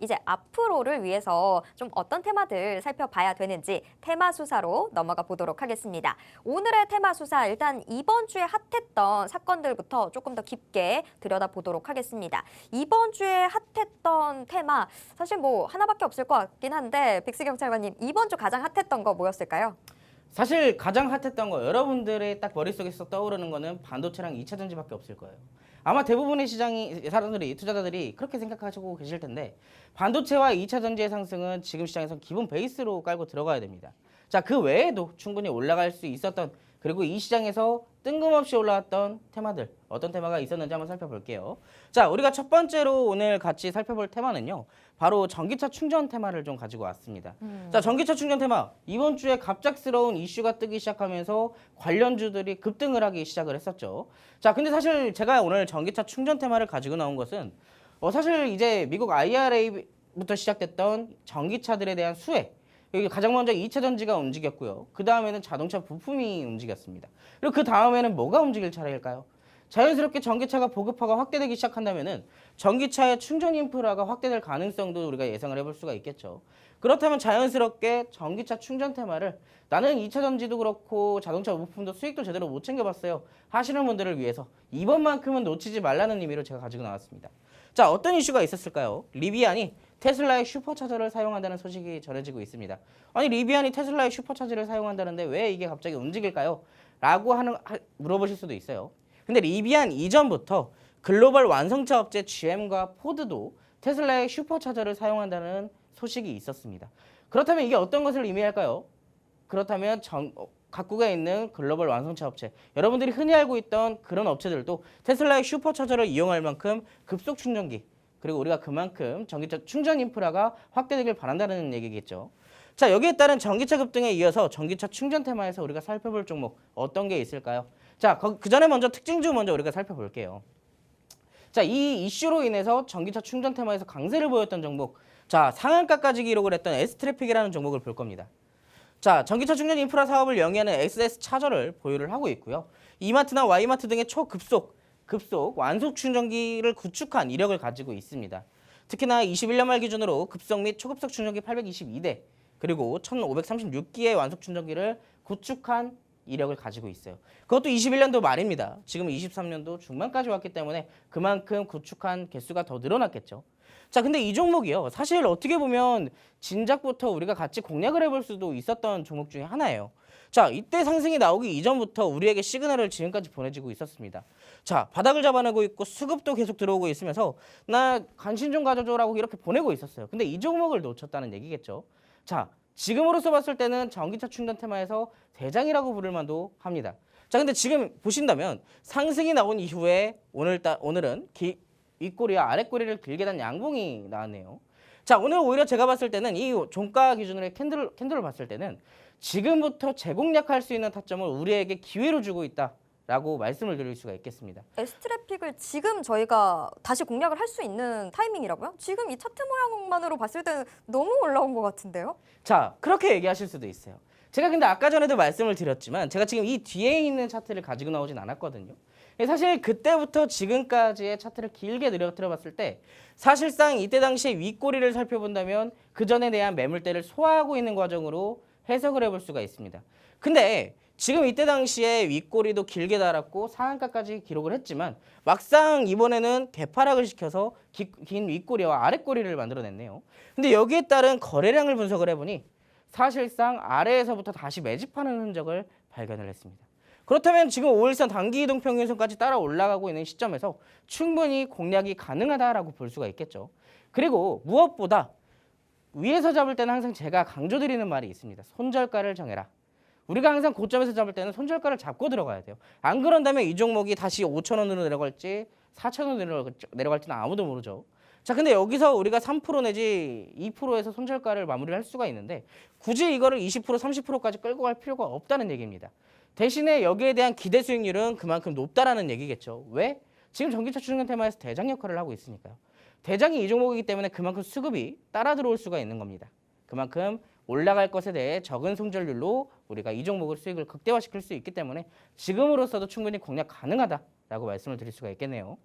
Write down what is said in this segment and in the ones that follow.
이제 앞으로를 위해서 좀 어떤 테마들 살펴봐야 되는지 테마 수사로 넘어가 보도록 하겠습니다. 오늘의 테마 수사 일단 이번 주에 핫했던 사건들부터 조금 더 깊게 들여다보도록 하겠습니다. 이번 주에 핫했던 테마 사실 뭐 하나밖에 없을 것 같긴 한데 빅스 경찰관님 이번 주 가장 핫했던 거 뭐였을까요? 사실 가장 핫했던 거 여러분들의 딱 머릿속에서 떠오르는 거는 반도체랑 2차 전지밖에 없을 거예요. 아마 대부분의 사람들이 투자자들이 그렇게 생각하시고 계실 텐데 반도체와 2차 전지의 상승은 지금 시장에서 기본 베이스로 깔고 들어가야 됩니다. 자, 그 외에도 충분히 올라갈 수 있었던 그리고 이 시장에서 뜬금없이 올라왔던 테마들 어떤 테마가 있었는지 한번 살펴볼게요. 자, 우리가 첫 번째로 오늘 같이 살펴볼 테마는요. 바로 전기차 충전 테마를 좀 가지고 왔습니다. 자, 전기차 충전 테마 이번 주에 갑작스러운 이슈가 뜨기 시작하면서 관련주들이 급등을 하기 시작을 했었죠. 자, 근데 사실 제가 오늘 전기차 충전 테마를 가지고 나온 것은 사실 이제 미국 IRA부터 시작됐던 전기차들에 대한 수혜 여기 가장 먼저 2차 전지가 움직였고요. 그 다음에는 자동차 부품이 움직였습니다. 그리고 그 다음에는 뭐가 움직일 차례일까요? 자연스럽게 전기차가 보급화가 확대되기 시작한다면은 전기차의 충전 인프라가 확대될 가능성도 우리가 예상을 해볼 수가 있겠죠. 그렇다면 자연스럽게 전기차 충전 테마를 나는 2차 전지도 그렇고 자동차 부품도 수익도 제대로 못 챙겨봤어요 하시는 분들을 위해서 이번만큼은 놓치지 말라는 의미로 제가 가지고 나왔습니다. 자, 어떤 이슈가 있었을까요? 리비안이 테슬라의 슈퍼차저를 사용한다는 소식이 전해지고 있습니다. 아니 리비안이 테슬라의 슈퍼차저를 사용한다는데 왜 이게 갑자기 움직일까요? 라고 물어보실 수도 있어요. 근데 리비안 이전부터 글로벌 완성차 업체 GM과 포드도 테슬라의 슈퍼차저를 사용한다는 소식이 있었습니다. 그렇다면 이게 어떤 것을 의미할까요? 그렇다면 각국에 있는 글로벌 완성차 업체, 여러분들이 흔히 알고 있던 그런 업체들도 테슬라의 슈퍼차저를 이용할 만큼 급속 충전기, 그리고 우리가 그만큼 전기차 충전 인프라가 확대되길 바란다는 얘기겠죠. 자, 여기에 따른 전기차 급등에 이어서 전기차 충전 테마에서 우리가 살펴볼 종목 어떤 게 있을까요? 자, 그 전에 먼저 특징주 먼저 우리가 살펴볼게요. 자, 이 이슈로 인해서 전기차 충전 테마에서 강세를 보였던 종목, 자, 상한가까지 기록을 했던 S트래픽이라는 종목을 볼 겁니다. 자, 전기차 충전 인프라 사업을 영위하는 XS 차저를 보유를 하고 있고요. 이마트나 Y마트 등의 초급속 완속 충전기를 구축한 이력을 가지고 있습니다. 특히나 21년 말 기준으로 급속 및 초급속 충전기 822대 그리고 1536기의 완속 충전기를 구축한 이력을 가지고 있어요. 그것도 21년도 말입니다. 지금 23년도 중반까지 왔기 때문에 그만큼 구축한 개수가 더 늘어났겠죠. 자, 근데 이 종목이요. 사실 어떻게 보면 진작부터 우리가 같이 공략을 해볼 수도 있었던 종목 중에 하나예요. 자, 이때 상승이 나오기 이전부터 우리에게 시그널을 지금까지 보내주고 있었습니다. 자, 바닥을 잡아내고 있고 수급도 계속 들어오고 있으면서 나 관심 좀 가져줘라고 이렇게 보내고 있었어요. 근데 이 종목을 놓쳤다는 얘기겠죠. 자, 지금으로서 봤을 때는 전기차 충전 테마에서 대장이라고 부를 만도 합니다. 자, 근데 지금 보신다면 상승이 나온 이후에 오늘은 윗꼬리와 아랫꼬리를 길게 단 양봉이 나왔네요. 자, 오늘 오히려 제가 봤을 때는 이 종가 기준으로 캔들을 봤을 때는 지금부터 재공략할 수 있는 타점을 우리에게 기회로 주고 있다라고 말씀을 드릴 수가 있겠습니다. S트래픽을 지금 저희가 다시 공략을 할 수 있는 타이밍이라고요? 지금 이 차트 모양만으로 봤을 때는 너무 올라온 것 같은데요? 자, 그렇게 얘기하실 수도 있어요. 제가 근데 아까 전에도 말씀을 드렸지만 제가 지금 이 뒤에 있는 차트를 가지고 나오진 않았거든요. 사실 그때부터 지금까지의 차트를 길게 들여봤을 때 사실상 이때 당시에 윗꼬리를 살펴본다면 그 전에 대한 매물대를 소화하고 있는 과정으로 해석을 해볼 수가 있습니다. 근데 지금 이때 당시에 윗꼬리도 길게 달았고 상한가까지 기록을 했지만 막상 이번에는 개파락을 시켜서 긴 윗꼬리와 아랫꼬리를 만들어냈네요. 근데 여기에 따른 거래량을 분석을 해보니 사실상 아래에서부터 다시 매집하는 흔적을 발견을 했습니다. 그렇다면 지금 5일선 단기 이동 평균선까지 따라 올라가고 있는 시점에서 충분히 공략이 가능하다라고 볼 수가 있겠죠. 그리고 무엇보다 위에서 잡을 때는 항상 제가 강조드리는 말이 있습니다. 손절가를 정해라. 우리가 항상 고점에서 잡을 때는 손절가를 잡고 들어가야 돼요. 안 그런다면 이 종목이 다시 5,000원으로 내려갈지 4,000원으로 내려갈지는 아무도 모르죠. 자, 근데 여기서 우리가 3% 내지 2%에서 손절가를 마무리를 할 수가 있는데 굳이 이거를 20% 30%까지 끌고 갈 필요가 없다는 얘기입니다. 대신에 여기에 대한 기대 수익률은 그만큼 높다라는 얘기겠죠. 왜? 지금 전기차 충전 테마에서 대장 역할을 하고 있으니까요. 대장이 이 종목이기 때문에 그만큼 수급이 따라 들어올 수가 있는 겁니다. 그만큼 올라갈 것에 대해 적은 손절률로 우리가 이 종목을 수익을 극대화시킬 수 있기 때문에 지금으로서도 충분히 공략 가능하다라고 말씀을 드릴 수가 있겠네요.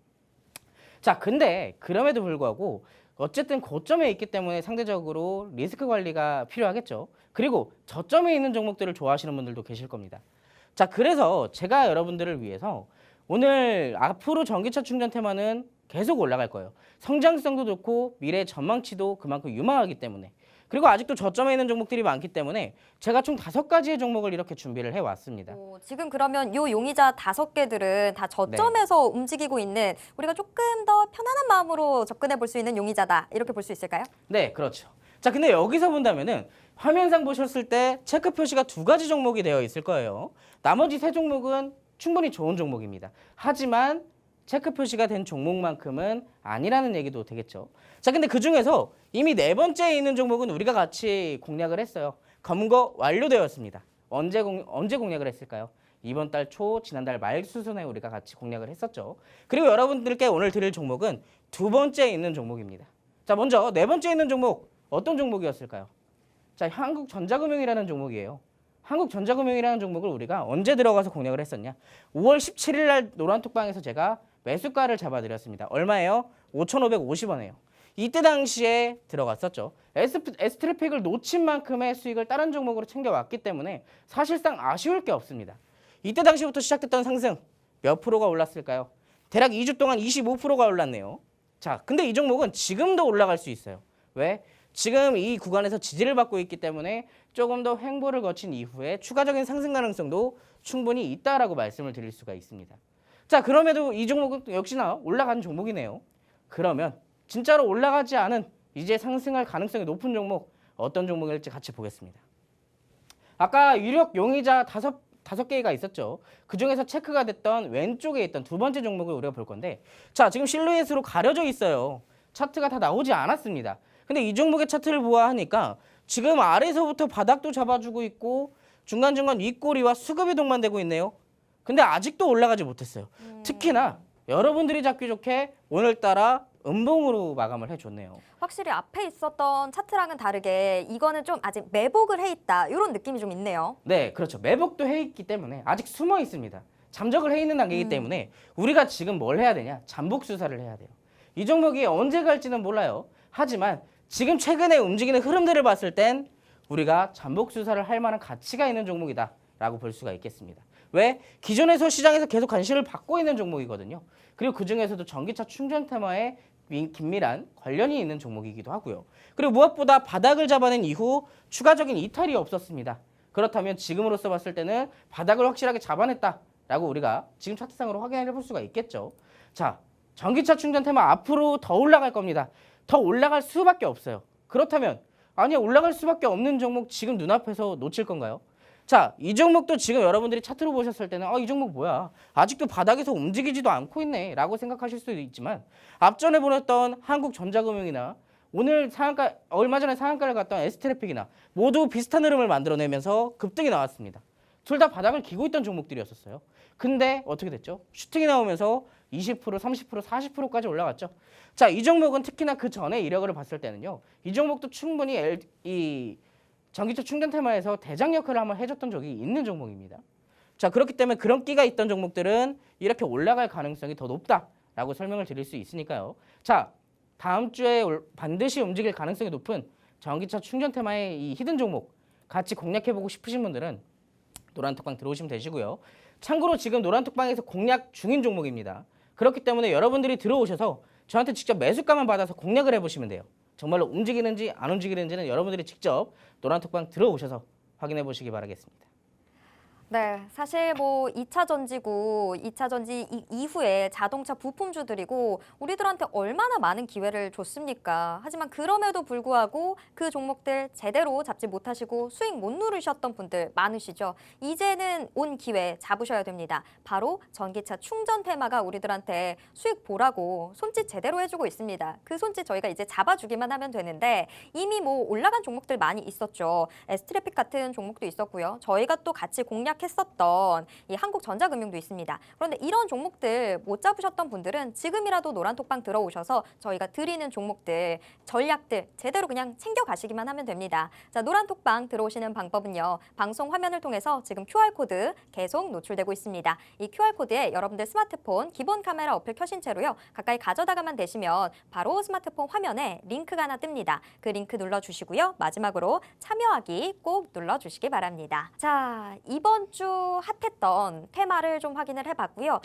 자, 근데 그럼에도 불구하고 어쨌든 고점에 있기 때문에 상대적으로 리스크 관리가 필요하겠죠. 그리고 저점에 있는 종목들을 좋아하시는 분들도 계실 겁니다. 자, 그래서 제가 여러분들을 위해서 오늘 앞으로 전기차 충전 테마는 계속 올라갈 거예요. 성장성도 좋고 미래 전망치도 그만큼 유망하기 때문에. 그리고 아직도 저점에 있는 종목들이 많기 때문에 제가 총 5가지의 종목을 이렇게 준비를 해왔습니다. 지금 그러면 요 용의자 5개들은 다 저점에서 움직이고 있는 우리가 조금 더 편안한 마음으로 접근해 볼 수 있는 용의자다. 이렇게 볼 수 있을까요? 네, 그렇죠. 자, 근데 여기서 본다면은 화면상 보셨을 때 체크 표시가 2가지 종목이 되어 있을 거예요. 나머지 3종목은 충분히 좋은 종목입니다. 하지만 체크 표시가 된 종목만큼은 아니라는 얘기도 되겠죠. 자, 근데 그 중에서 이미 4번째에 있는 종목은 우리가 같이 공략을 했어요. 검거 완료되었습니다. 언제 공략을 했을까요? 이번 달 초, 지난달 말 수순에 우리가 같이 공략을 했었죠. 그리고 여러분들께 오늘 드릴 종목은 2번째에 있는 종목입니다. 자, 먼저 4번째에 있는 종목 어떤 종목이었을까요? 자, 한국전자금융이라는 종목이에요. 한국전자금융이라는 종목을 우리가 언제 들어가서 공략을 했었냐? 5월 17일 날 노란톡방에서 제가 매수가를 잡아드렸습니다. 얼마예요? 5,550원이에요. 이때 당시에 들어갔었죠. S트래픽을 놓친 만큼의 수익을 다른 종목으로 챙겨왔기 때문에 사실상 아쉬울 게 없습니다. 이때 당시부터 시작됐던 상승 몇 프로가 올랐을까요? 대략 2주 동안 25%가 올랐네요. 자, 근데 이 종목은 지금도 올라갈 수 있어요. 왜? 지금 이 구간에서 지지를 받고 있기 때문에 조금 더 횡보를 거친 이후에 추가적인 상승 가능성도 충분히 있다라고 말씀을 드릴 수가 있습니다. 자, 그럼에도 이 종목은 역시나 올라가는 종목이네요. 그러면 진짜로 올라가지 않은 이제 상승할 가능성이 높은 종목 어떤 종목일지 같이 보겠습니다. 아까 유력 용의자 5개가 있었죠. 그중에서 체크가 됐던 왼쪽에 있던 2번째 종목을 우리가 볼 건데, 자, 지금 실루엣으로 가려져 있어요. 차트가 다 나오지 않았습니다. 근데 이 종목의 차트를 보아하니까 지금 아래서부터 바닥도 잡아주고 있고 중간중간 윗꼬리와 수급 이동만 되고 있네요. 근데 아직도 올라가지 못했어요. 특히나 여러분들이 잡기 좋게 오늘따라 음봉으로 마감을 해줬네요. 확실히 앞에 있었던 차트랑은 다르게 이거는 좀 아직 매복을 해 있다. 이런 느낌이 좀 있네요. 네, 그렇죠. 매복도 해 있기 때문에 아직 숨어 있습니다. 잠적을 해 있는 단계이기 때문에 우리가 지금 뭘 해야 되냐? 잠복 수사를 해야 돼요. 이 종목이 언제 갈지는 몰라요. 하지만 지금 최근에 움직이는 흐름들을 봤을 땐 우리가 잠복 수사를 할 만한 가치가 있는 종목이다라고 볼 수가 있겠습니다. 왜? 기존에서 시장에서 계속 관심을 받고 있는 종목이거든요. 그리고 그중에서도 전기차 충전 테마에 긴밀한 관련이 있는 종목이기도 하고요. 그리고 무엇보다 바닥을 잡아낸 이후 추가적인 이탈이 없었습니다. 그렇다면 지금으로서 봤을 때는 바닥을 확실하게 잡아냈다라고 우리가 지금 차트상으로 확인해 볼 수가 있겠죠. 자, 전기차 충전 테마 앞으로 더 올라갈 겁니다. 더 올라갈 수밖에 없어요. 그렇다면 아니 올라갈 수밖에 없는 종목 지금 눈앞에서 놓칠 건가요? 자, 이 종목도 지금 여러분들이 차트로 보셨을 때는 이 종목 뭐야? 아직도 바닥에서 움직이지도 않고 있네 라고 생각하실 수도 있지만 앞전에 보냈던 한국전자금융이나 오늘 상한가, 얼마 전에 상한가를 갔던 S트래픽이나 모두 비슷한 흐름을 만들어내면서 급등이 나왔습니다. 둘 다 바닥을 기고 있던 종목들이었었어요. 근데 어떻게 됐죠? 슈팅이 나오면서 20%, 30%, 40%까지 올라갔죠. 자, 이 종목은 특히나 그 전에 이력을 봤을 때는요. 이 종목도 충분히 이 전기차 충전 테마에서 대장 역할을 한번 해줬던 적이 있는 종목입니다. 자, 그렇기 때문에 그런 끼가 있던 종목들은 이렇게 올라갈 가능성이 더 높다라고 설명을 드릴 수 있으니까요. 자, 다음 주에 반드시 움직일 가능성이 높은 전기차 충전 테마의 이 히든 종목 같이 공략해보고 싶으신 분들은 노란톡방 들어오시면 되시고요. 참고로 지금 노란톡방에서 공략 중인 종목입니다. 그렇기 때문에 여러분들이 들어오셔서 저한테 직접 매수가만 받아서 공략을 해보시면 돼요. 정말로 움직이는지 안 움직이는지는 여러분들이 직접 노란톡방 들어오셔서 확인해 보시기 바라겠습니다. 네, 사실 뭐 2차 전지고 2차 전지 이후에 자동차 부품주들이고 우리들한테 얼마나 많은 기회를 줬습니까? 하지만 그럼에도 불구하고 그 종목들 제대로 잡지 못하시고 수익 못 누르셨던 분들 많으시죠? 이제는 온 기회 잡으셔야 됩니다. 바로 전기차 충전 테마가 우리들한테 수익 보라고 손짓 제대로 해주고 있습니다. 그 손짓 저희가 이제 잡아주기만 하면 되는데 이미 뭐 올라간 종목들 많이 있었죠. S트래픽 같은 종목도 있었고요. 저희가 또 같이 공략 공략했었던 이 한국전자금융도 있습니다. 그런데 이런 종목들 못 잡으셨던 분들은 지금이라도 노란톡방 들어오셔서 저희가 드리는 종목들, 전략들 제대로 그냥 챙겨가시기만 하면 됩니다. 자, 노란톡방 들어오시는 방법은요. 방송 화면을 통해서 지금 QR코드 계속 노출되고 있습니다. 이 QR코드에 여러분들 스마트폰 기본 카메라 어플 켜신 채로요. 가까이 가져다가만 대시면 바로 스마트폰 화면에 링크가 하나 뜹니다. 그 링크 눌러주시고요. 마지막으로 참여하기 꼭 눌러주시기 바랍니다. 자, 이번 주 핫했던 테마를 좀 확인을 해봤고요.